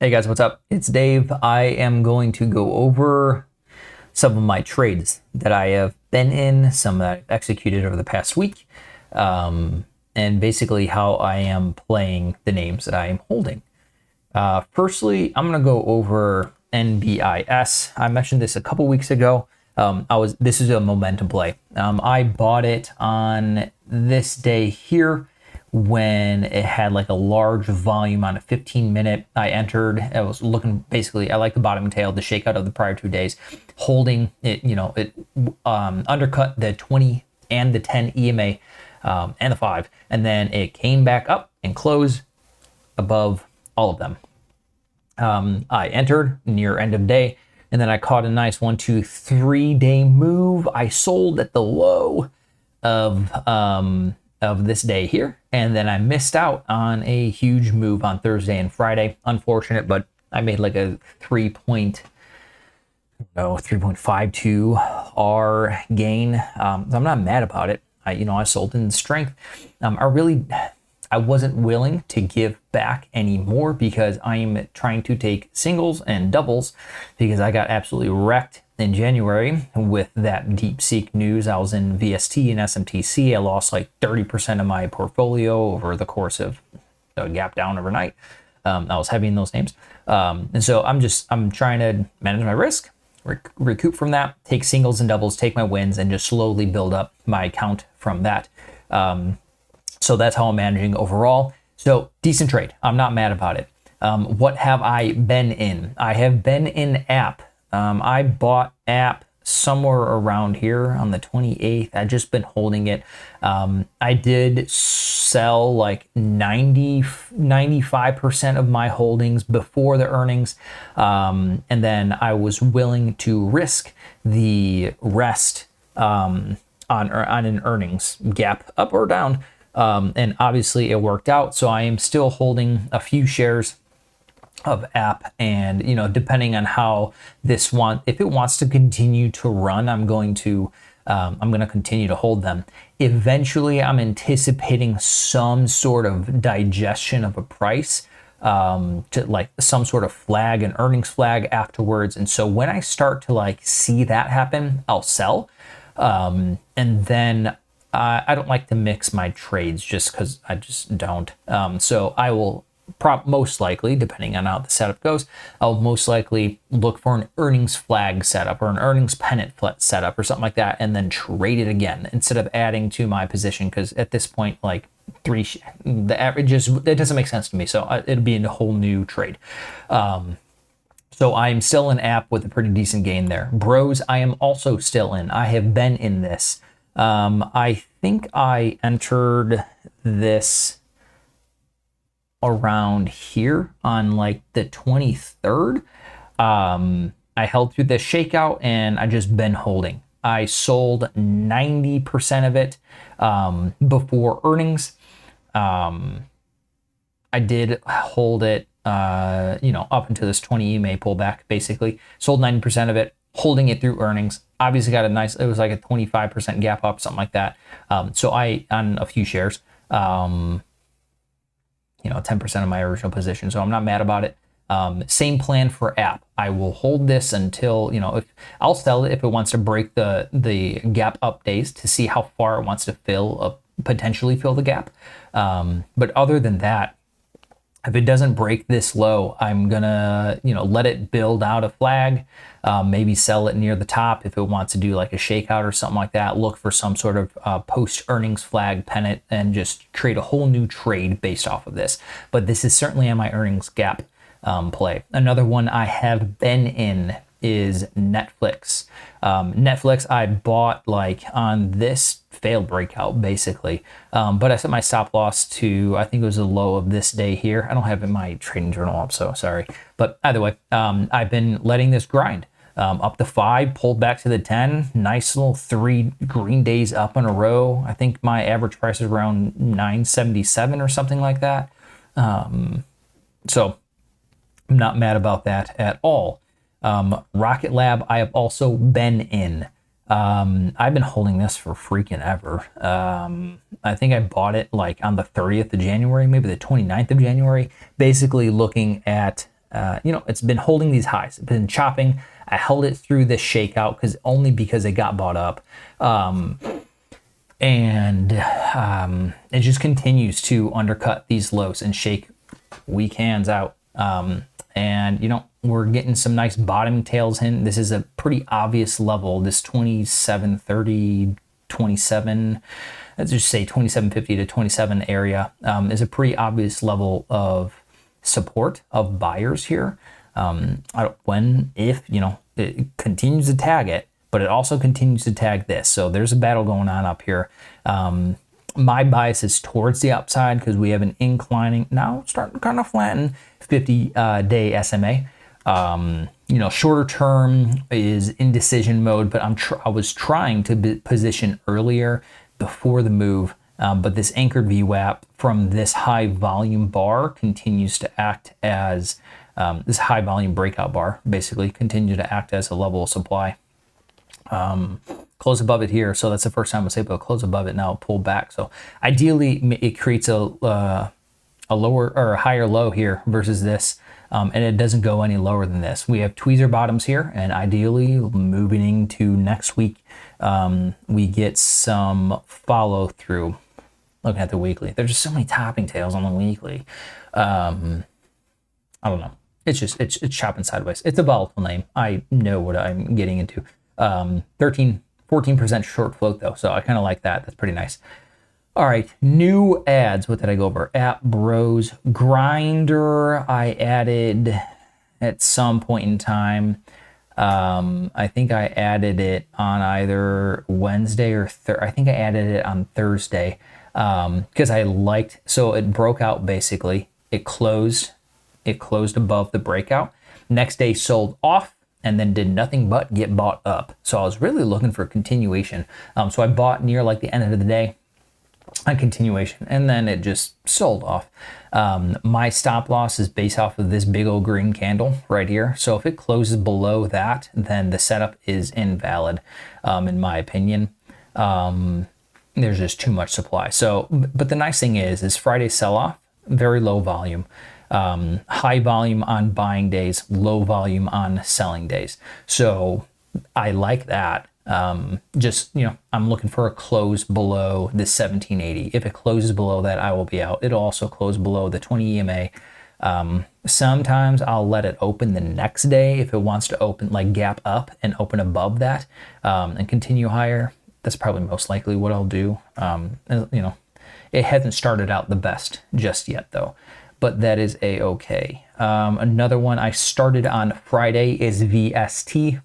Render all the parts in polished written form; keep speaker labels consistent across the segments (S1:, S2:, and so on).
S1: Hey guys, what's up? It's Dave. I am going to go over some of my trades that I have been in, some that I've executed over the past week, and basically how I am playing the names that I am holding. Firstly, I'm going to go over NBIS. I mentioned this a couple weeks ago. This is a momentum play. I bought it on this day here when it had like a large volume on a 15-minute. I entered. I was looking, basically, I like the bottom tail, the shakeout of the prior 2 days, holding it. It undercut the 20 and the 10 EMA and the 5, and then it came back up and closed above all of them. I entered near end of day, and then I caught a nice 1, 2, 3 day move. I sold at the low of this day here, and then I missed out on a huge move on Thursday and Friday. Unfortunate, but I made like a 3.52 R gain. I'm not mad about it. I sold in strength. I wasn't willing to give back anymore because I am trying to take singles and doubles because I got absolutely wrecked in January with that DeepSeek news. I was in VST and SMTC. I lost like 30% of my portfolio over the course of a gap down overnight. I was heavy in those names. And so I'm trying to manage my risk, recoup from that, take singles and doubles, take my wins, and just slowly build up my account from that. So that's how I'm managing overall. So decent trade. I'm not mad about it. What have I been in? I have been in app. I bought app somewhere around here on the 28th. I've just been holding it. I did sell like 95% of my holdings before the earnings. And then I was willing to risk the rest on an earnings gap up or down. And obviously it worked out. So I am still holding a few shares of app, and depending on how if it wants to continue to run, I'm going to continue to hold them. Eventually, I'm anticipating some sort of digestion of a price, to like some sort of flag, an earnings flag afterwards. And so when I start to like see that happen, I'll sell. And then I don't like to mix my trades just because I just don't. So I will most likely, depending on how the setup goes, I'll most likely look for an earnings flag setup or an earnings pennant setup or something like that, and then trade it again instead of adding to my position. Because at this point, like the average that doesn't make sense to me. So it'd be a whole new trade. So I'm still in app with a pretty decent gain there. Bros, I am also still in. I have been in this. I think I entered this around here on like the 23rd. I held through this shakeout and I just been holding. I sold 90% of it before earnings. I did hold it, up into this 20 EMA pullback, basically. Sold 90% of it, holding it through earnings. Obviously got it was like a 25% gap up, something like that. So I, on a few shares, 10% of my original position. So I'm not mad about it. Same plan for app. I will hold this until, if I'll sell it if it wants to break the gap up days to see how far it wants to potentially fill the gap. But other than that, if it doesn't break this low, I'm gonna, let it build out a flag, maybe sell it near the top if it wants to do like a shakeout or something like that. Look for some sort of post earnings flag pennant and just create a whole new trade based off of this. But this is certainly on my earnings gap play. Another one I have been in is Netflix. Netflix I bought like on this failed breakout basically, but I set my stop loss to, I think it was the low of this day here. I don't have it in my trading journal up, so sorry, but either way, I've been letting this grind up to 5, pulled back to the 10, nice little 3 green days up in a row. I think my average price is around 977 or something like that. So I'm not mad about that at all. Rocket Lab, I have also been in. I've been holding this for freaking ever. I think I bought it like on the 30th of January, maybe the 29th of January, basically looking at it's been holding these highs. It's been chopping. I held it through this shakeout because it got bought up. And it just continues to undercut these lows and shake weak hands out. And we're getting some nice bottoming tails in. This is a pretty obvious level. This 27.30, 27, let's just say 27.50 to 27 area is a pretty obvious level of support of buyers here. If it continues to tag it, but it also continues to tag this. So there's a battle going on up here. My bias is towards the upside because we have an inclining, now starting to kind of flatten 50-day SMA. Shorter term is indecision mode, but I was trying to position earlier before the move, but this anchored VWAP from this high volume bar continues to act as, this high volume breakout bar basically continues to act as a level of supply. Close above it here, so that's the first time I was able to close above it. Now pull back, so ideally it creates a lower or a higher low here versus this, and it doesn't go any lower than this. We have tweezer bottoms here, and ideally moving into next week, we get some follow through. Looking at the weekly, there's just so many topping tails on the weekly. I don't know. It's chopping sideways. It's a volatile name. I know what I'm getting into. 14% short float though, so I kind of like that. That's pretty nice. All right, new ads. What did I go over? App Bros, Grinder. I added at some point in time. I think I added it on either Wednesday or I think I added it on Thursday because I liked. So it broke out basically. It closed above the breakout. Next day sold off, and then did nothing but get bought up. So I was really looking for a continuation. So I bought near like the end of the day, a continuation, and then it just sold off. My stop loss is based off of this big old green candle right here. So if it closes below that, then the setup is invalid, in my opinion. There's just too much supply. So, but the nice thing is Friday sell-off, very low volume. High volume on buying days, low volume on selling days. So I like that. I'm looking for a close below the 1780. If it closes below that, I will be out. It'll also close below the 20 EMA. Sometimes I'll let it open the next day if it wants to open, like gap up and open above that, and continue higher. That's probably most likely what I'll do. It hasn't started out the best just yet though, but that is a-okay. Another one I started on Friday is VST.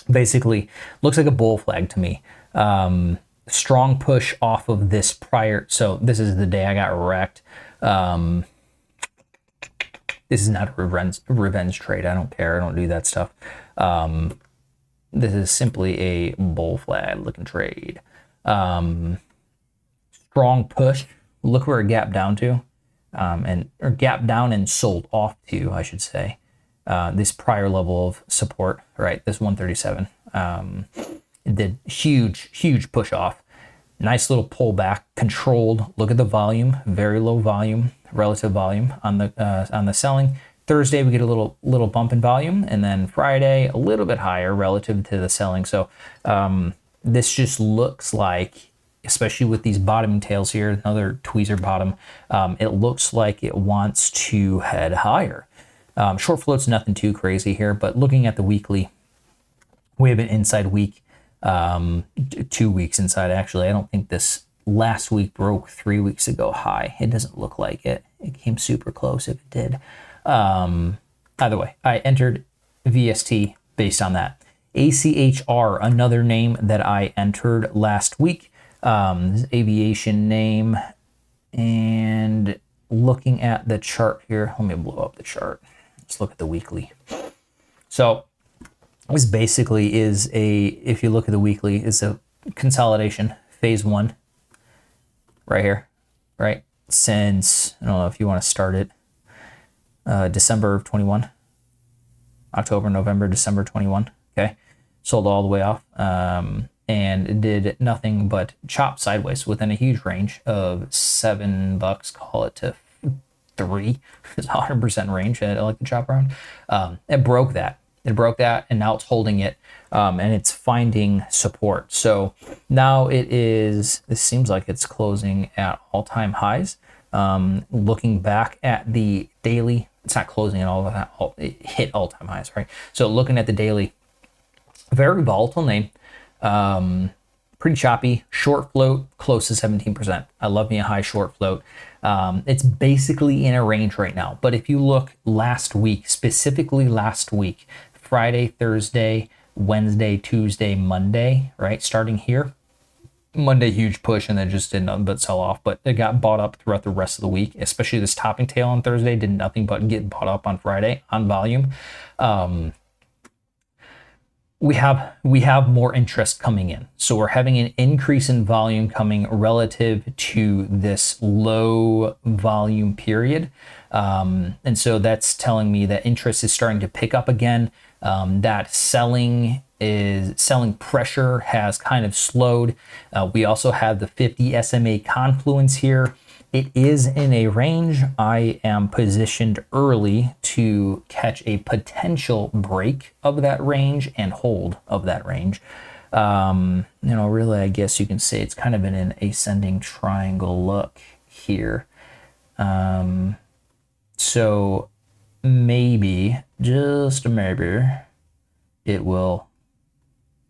S1: Basically, looks like a bull flag to me. Strong push off of this prior. So this is the day I got wrecked. This is not a revenge trade. I don't care. I don't do that stuff. This is simply a bull flag looking trade. Strong push. Look where it gapped down to. Or gapped down and sold off to, I should say, this prior level of support, right? This 137. It did huge push off. Nice little pullback, controlled. Look at the volume, very low volume, relative volume on the selling. Thursday we get a little bump in volume, and then Friday a little bit higher relative to the selling. So this just looks like, especially with these bottoming tails here, another tweezer bottom, it looks like it wants to head higher. Short float's nothing too crazy here, but looking at the weekly, we have an inside week, 2 weeks inside actually. I don't think this last week broke 3 weeks ago high. It doesn't look like it. It came super close if it did. Either way, I entered VST based on that. ACHR, another name that I entered last week. Aviation name, and looking at the chart here, let me blow up the chart. Let's look at the weekly. So this basically is if you look at the weekly, is a consolidation phase one right here, right? Since, I don't know if you want to start it, December of 21, October, November, December 21. Okay. Sold all the way off. And it did nothing but chop sideways within a huge range of $7, call it, to 3. It's 100% range. I like to chop around. It broke that. It broke that, and now it's holding it, and it's finding support. So now this seems like it's closing at all-time highs. Looking back at the daily, it's not closing at all of that. It hit all-time highs, right? So looking at the daily, very volatile name, pretty choppy, short float, close to 17%. I love me a high short float. It's basically in a range right now. But if you look last week, specifically last week, Friday, Thursday, Wednesday, Tuesday, Monday, right? Starting here, Monday, huge push, and then just did nothing but sell off. But it got bought up throughout the rest of the week, especially this topping tail on Thursday did nothing but get bought up on Friday on volume. We have more interest coming in. So we're having an increase in volume coming relative to this low volume period. And so that's telling me that interest is starting to pick up again. That selling pressure has kind of slowed. We also have the 50 SMA confluence here. It is in a range. I am positioned early to catch a potential break of that range and hold of that range. Really, I guess you can say it's kind of in an ascending triangle look here. So maybe, just maybe, it will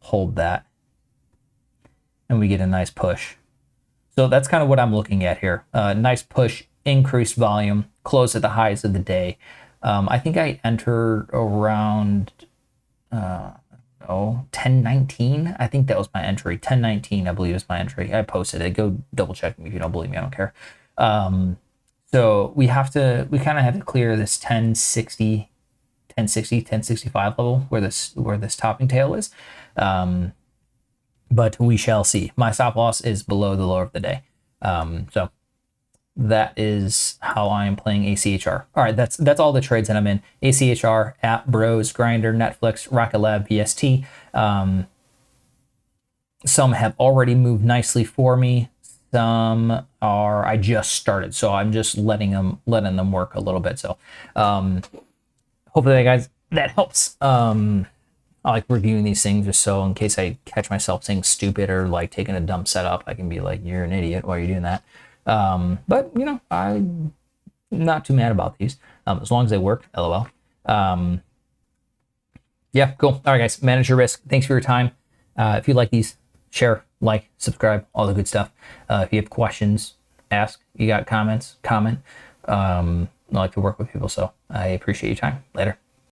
S1: hold that and we get a nice push. So that's kind of what I'm looking at here. Nice push, increased volume, close at the highs of the day. I think I entered around 1019. I think that was my entry. 1019, I believe, is my entry. I posted it. Go double check me if you don't believe me. I don't care. So we kind of have to clear this 1065 level where this topping tail is. But we shall see. My stop loss is below the lower of the day. So that is how I am playing ACHR. All right, that's all the trades that I'm in. ACHR, App, Bros, Grinder, Netflix, RKLB, VST. Some have already moved nicely for me. Some I just started, so I'm just letting them work a little bit. So hopefully, guys, that helps. I like reviewing these things just so in case I catch myself saying stupid or like taking a dumb setup, I can be like, you're an idiot. Why are you doing that? But I'm not too mad about these as long as they work. LOL. Yeah, cool. All right, guys, manage your risk. Thanks for your time. If you like these, share, like, subscribe, all the good stuff. If you have questions, ask. You got comments, comment. I like to work with people, so I appreciate your time. Later.